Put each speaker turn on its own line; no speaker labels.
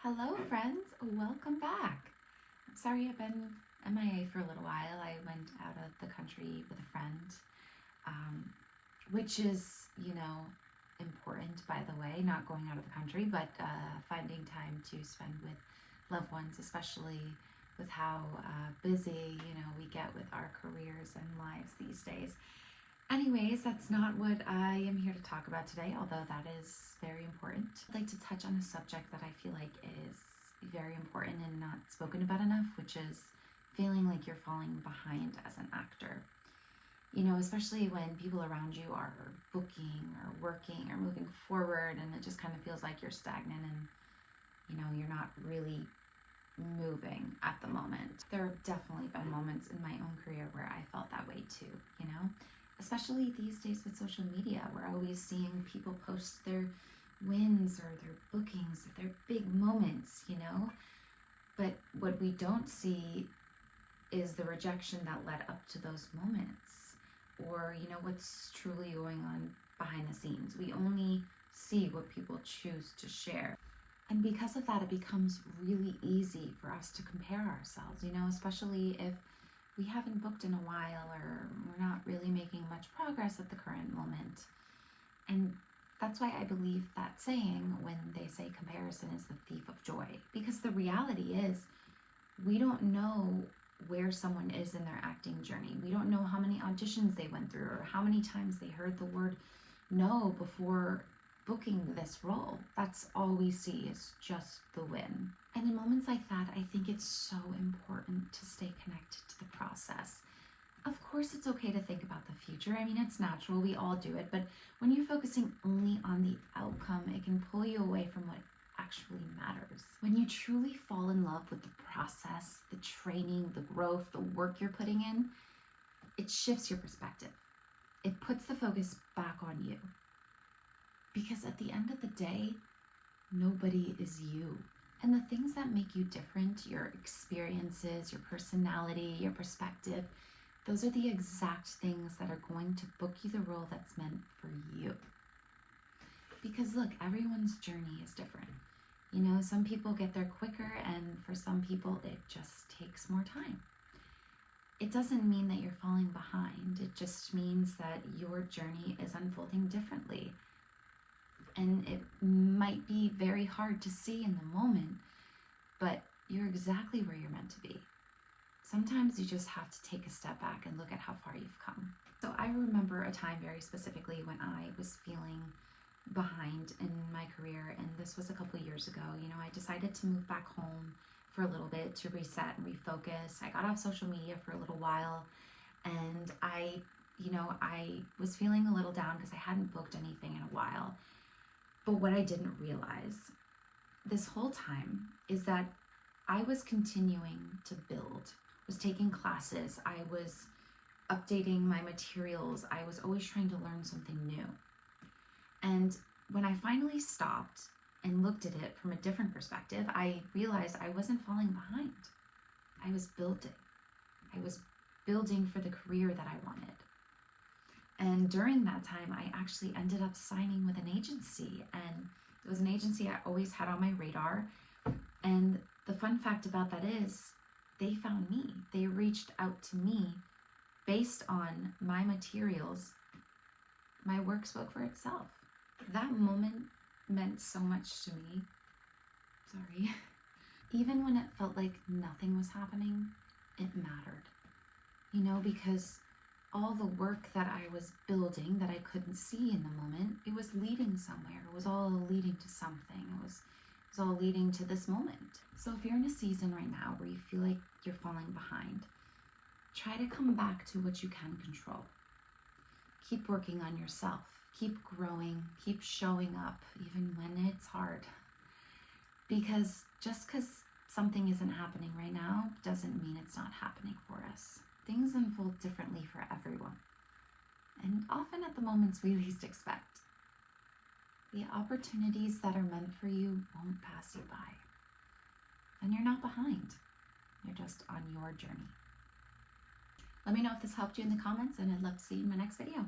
Hello friends, welcome back. I'm sorry I've been MIA for a little while. I went out of the country with a friend, which is, important, by the way, not going out of the country, but finding time to spend with loved ones, especially with how busy, we get with our careers and lives these days. Anyways, that's not what I am here to talk about today, although that is very important. I'd like to touch on a subject that I feel like is very important and not spoken about enough, which is feeling like you're falling behind as an actor. Especially when people around you are booking or working or moving forward, and it just kind of feels like you're stagnant and, you're not really moving at the moment. There have definitely been moments in my own career where I felt that way too, especially these days with social media. We're always seeing people post their wins or their bookings, or their big moments, but what we don't see is the rejection that led up to those moments, or what's truly going on behind the scenes. We only see what people choose to share. And because of that, it becomes really easy for us to compare ourselves, especially if we haven't booked in a while or we're not really making much progress at the current moment. And that's why I believe that saying when they say comparison is the thief of joy, because the reality is we don't know where someone is in their acting journey. We don't know how many auditions they went through or how many times they heard the word no before booking this role. That's all we see is just the win. And in moments like that, I think it's so important to stay connected to the process. Of course, it's okay to think about the future. I mean, it's natural, we all do it, but when you're focusing only on the outcome, it can pull you away from what actually matters. When you truly fall in love with the process, the training, the growth, the work you're putting in, it shifts your perspective. It puts the focus back on you. Because at the end of the day, nobody is you. And the things that make you different, your experiences, your personality, your perspective, those are the exact things that are going to book you the role that's meant for you. Because look, everyone's journey is different. Some people get there quicker, and for some people it just takes more time. It doesn't mean that you're falling behind. It just means that your journey is unfolding differently. And it might be very hard to see in the moment, but you're exactly where you're meant to be. Sometimes you just have to take a step back and look at how far you've come. So I remember a time very specifically when I was feeling behind in my career, and this was a couple years ago. I decided to move back home for a little bit to reset and refocus. I got off social media for a little while, and I was feeling a little down because I hadn't booked anything in a while. But what I didn't realize this whole time is that I was continuing to build, was taking classes, I was updating my materials, I was always trying to learn something new. And when I finally stopped and looked at it from a different perspective, I realized I wasn't falling behind. I was building. I was building for the career that I wanted. And during that time, I actually ended up signing with an agency, and it was an agency I always had on my radar. And the fun fact about that is they found me. They reached out to me based on my materials. My work spoke for itself. That moment meant so much to me. Sorry. Even when it felt like nothing was happening, it mattered. Because all the work that I was building that I couldn't see in the moment, it was leading somewhere. It was all leading to something. It was all leading to this moment. So if you're in a season right now where you feel like you're falling behind, try to come back to what you can control. Keep working on yourself. Keep growing. Keep showing up even when it's hard. Because just because something isn't happening right now doesn't mean it's not happening for us. Things unfold differently for everyone, and often at the moments we least expect. The opportunities that are meant for you won't pass you by. And you're not behind. You're just on your journey. Let me know if this helped you in the comments, and I'd love to see you in my next video.